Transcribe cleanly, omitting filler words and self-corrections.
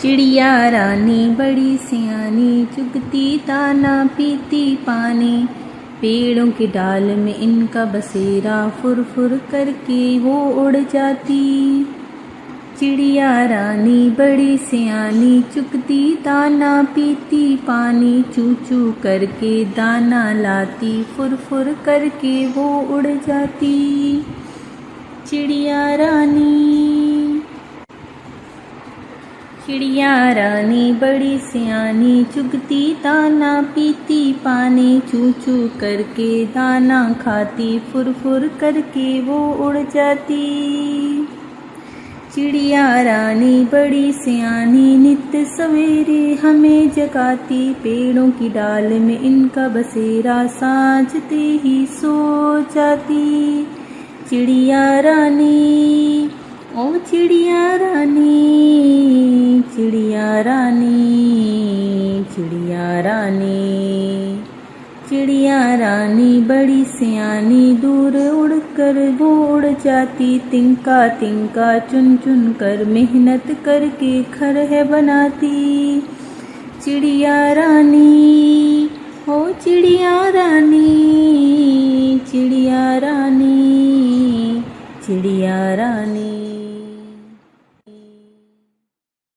चिड़िया रानी बड़ी सियानी, चुगती दाना पीती पानी। पेड़ों के डाल में इनका बसेरा, फुर फुर करके वो उड़ जाती। चिड़िया रानी बड़ी सियानी, चुगती दाना पीती पानी। चू चू करके दाना लाती, फुर फुर करके वो उड़ जाती। चिड़िया रानी बड़ी सियानी, चुगती दाना पीती पानी। चू चू करके दाना खाती, फुर फुर करके वो उड़ जाती। चिड़िया रानी बड़ी सियानी, नित सवेरे हमें जगाती। पेड़ों की डाल में इनका बसेरा, साँझते ही सो जाती। चिड़िया रानी, ओ चिड़िया रानी, चिड़िया रानी, चिड़िया रानी। चिड़िया रानी बड़ी सियानी, दूर उड़कर वो उड़ जाती। तिनका तिनका चुन चुन कर मेहनत करके घर है बनाती। चिड़िया रानी, ओ चिड़िया रानी,